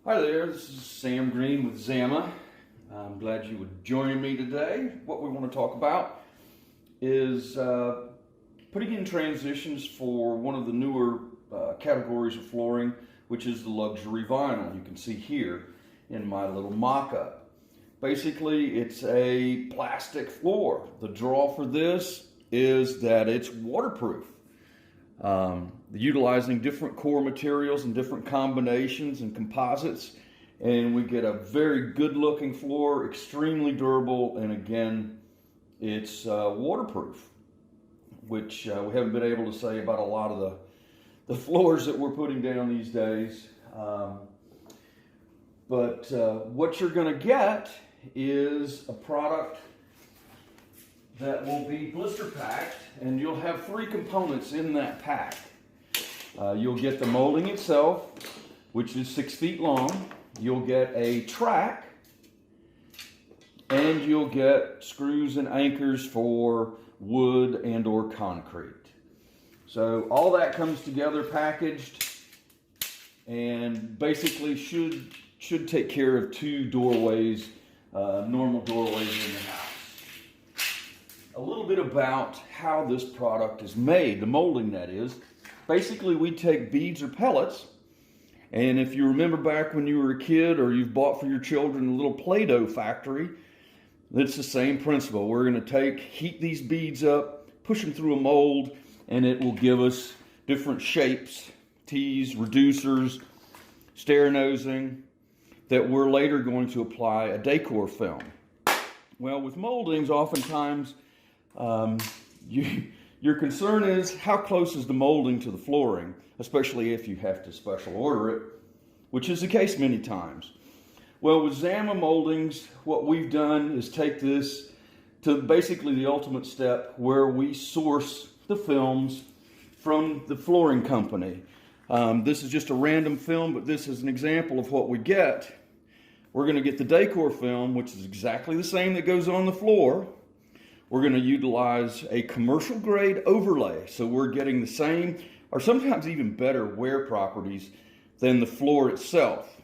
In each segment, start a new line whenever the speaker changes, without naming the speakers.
Hi there, this is Sam Green with Zamma. I'm glad you would join me today. What we want to talk about is putting in transitions for one of the newer categories of flooring, which is the luxury vinyl. You can see here in my little mock-up. Basically, it's a plastic floor. The draw for this is that it's waterproof. Utilizing different core materials and different combinations and composites, and we get a very good looking floor, extremely durable, and again it's waterproof, which we haven't been able to say about a lot of the floors that we're putting down these days. But what you're going to get is a product that will be blister packed, and you'll have three components in that pack. You'll get the molding itself, which is 6 feet long. You'll get a track, and you'll get screws and anchors for wood and or concrete. So all that comes together packaged, and basically should take care of two doorways, normal doorways in the house. A little bit about how this product is made, the molding that is. Basically, we take beads or pellets, and if you remember back when you were a kid or you've bought for your children a little Play-Doh factory, it's the same principle. We're going to heat these beads up, push them through a mold, and it will give us different shapes, tees, reducers, stair nosing, that we're later going to apply a decor film. Well, with moldings, oftentimes, your concern is how close is the molding to the flooring, especially if you have to special order it, which is the case many times. Well, with Zamma moldings, what we've done is take this to basically the ultimate step where we source the films from the flooring company. This is just a random film, but this is an example of what we get. We're going to get the decor film, which is exactly the same that goes on the floor. We're going to utilize a commercial grade overlay, so we're getting the same or sometimes even better wear properties than the floor itself.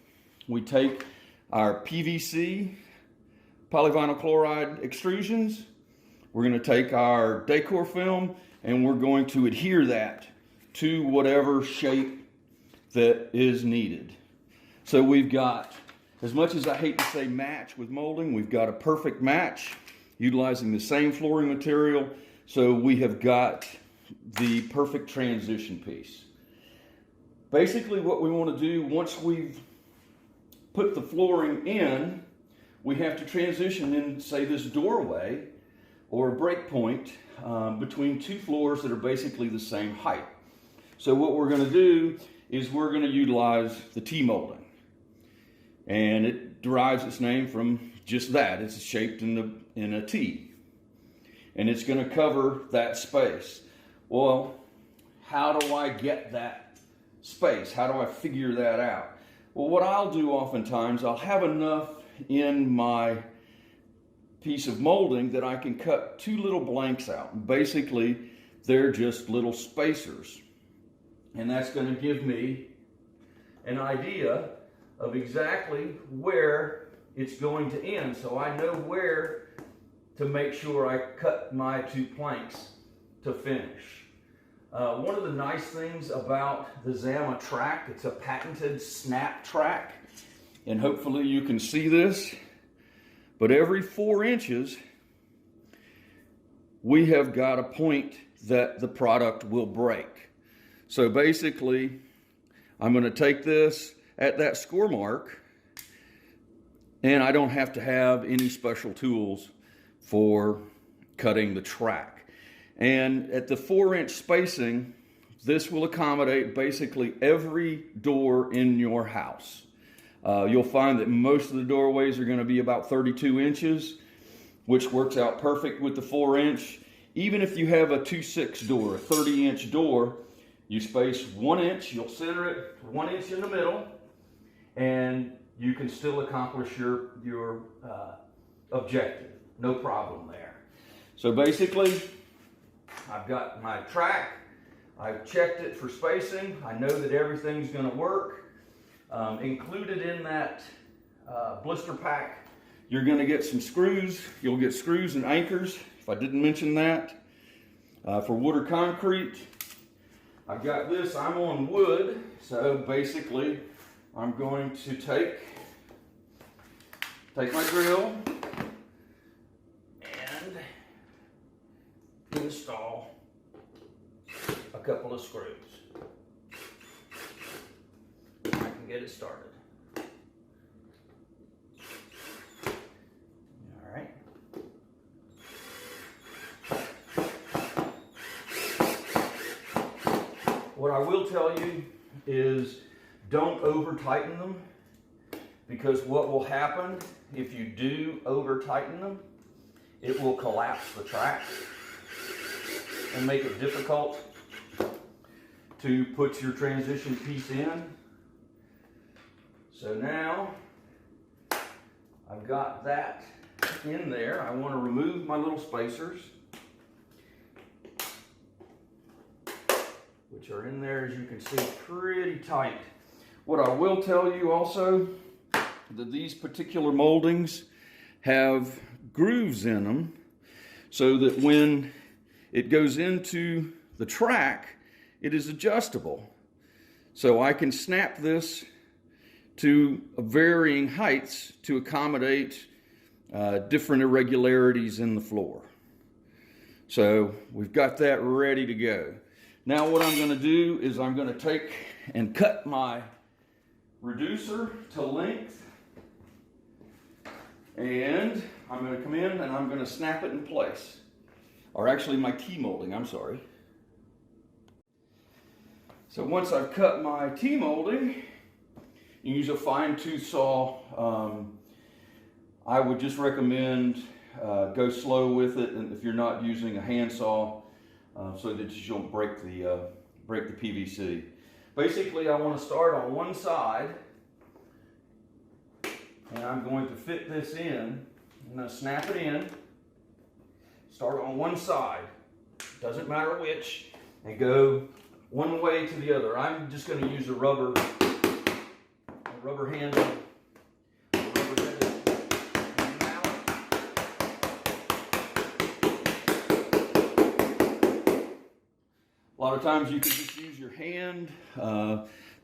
We take our PVC, polyvinyl chloride extrusions, we're going to take our decor film, and we're going to adhere that to whatever shape that is needed. So we've got, as much as I hate to say match with molding, we've got a perfect match utilizing the same flooring material, so we have got the perfect transition piece. Basically what we want to do once we've put the flooring in, we have to transition in, say, this doorway or a break point between two floors that are basically the same height. So what we're going to do is we're going to utilize the T-molding, and it derives its name from just that. It's shaped in a T, and it's going to cover that space. Well, how do I get that space? How do I figure that out? Well, what I'll do oftentimes, I'll have enough in my piece of molding that I can cut two little blanks out. Basically, they're just little spacers, and that's going to give me an idea of exactly where it's going to end, so I know where to make sure I cut my two planks to finish. One of the nice things about the Zamma track, it's a patented snap track, and hopefully you can see this, but every 4 inches we have got a point that the product will break. So basically I'm going to take this at that score mark, and I don't have to have any special tools for cutting the track. And at the 4-inch spacing, this will accommodate basically every door in your house. You'll find that most of the doorways are going to be about 32 inches, which works out perfect with the 4-inch. Even if you have a 2/6 door, a 30-inch door, you space 1 inch, you'll center it 1 inch in the middle, and you can still accomplish your objective. No problem there. So basically, I've got my track. I've checked it for spacing. I know that everything's going to work. Included in that blister pack, you're going to get some screws. You'll get screws and anchors, if I didn't mention that. For wood or concrete, I've got this. I'm on wood, so basically I'm going to take my drill and install a couple of screws. I can get it started. All right. What I will tell you is don't over tighten them, because what will happen if you do over tighten them, it will collapse the track and make it difficult to put your transition piece in. So now I've got that in there. I want to remove my little spacers, which are in there, as you can see, pretty tight. What I will tell you also, that these particular moldings have grooves in them so that when it goes into the track, it is adjustable. So I can snap this to varying heights to accommodate different irregularities in the floor. So we've got that ready to go. Now what I'm going to do is I'm going to take and cut my reducer to length, and I'm going to come in and I'm going to snap it in place. Or actually my T-molding, I'm sorry. So once I've cut my T-molding, you use a fine tooth saw. I would just recommend go slow with it, and if you're not using a hand saw, so that you don't break the PVC. Basically, I want to start on one side, and I'm going to fit this in. I'm going to snap it in. Start on one side, doesn't matter which, and go one way to the other. I'm just going to use a rubber handle. A lot of times you can just use your hand.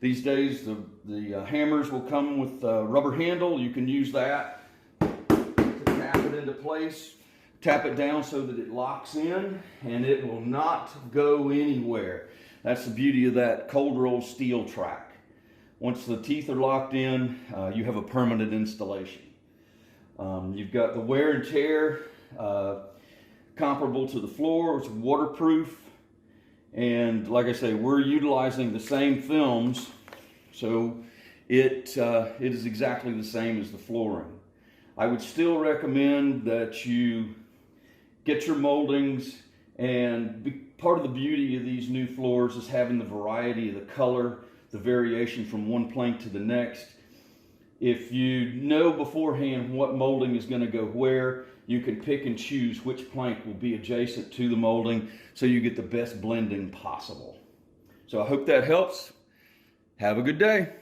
These days the hammers will come with a rubber handle. You can use that to tap it into place. Tap it down so that it locks in and it will not go anywhere. That's the beauty of that cold roll steel track. Once the teeth are locked in, you have a permanent installation. You've got the wear and tear comparable to the floor. It's waterproof. And like I say, we're utilizing the same films, so it is exactly the same as the flooring. I would still recommend that you get your moldings, and part of the beauty of these new floors is having the variety of the color, the variation from one plank to the next. If you know beforehand what molding is going to go where, you can pick and choose which plank will be adjacent to the molding so you get the best blending possible. So I hope that helps. Have a good day.